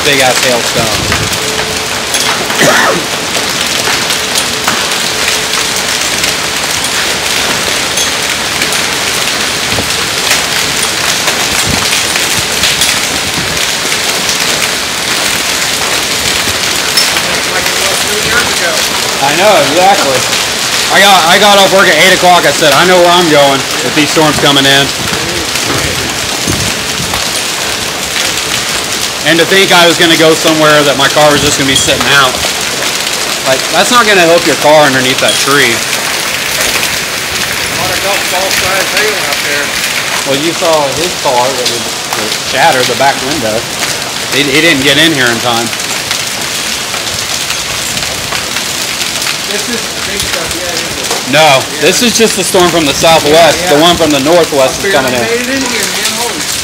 big ass hailstone. I know, exactly. I got off work at 8 o'clock. I said, I know where I'm going with these storms coming in. And to think I was going to go somewhere that my car was just going to be sitting out. Like, that's not going to help your car underneath that tree. A lot of golf-ball-sized hail out there. Well, you saw his car that was shattered, the back window. He didn't get in here in time. This is the big stuff yet, isn't it? No, this is just the storm from the southwest. The one from the northwest is coming in. Made it in here.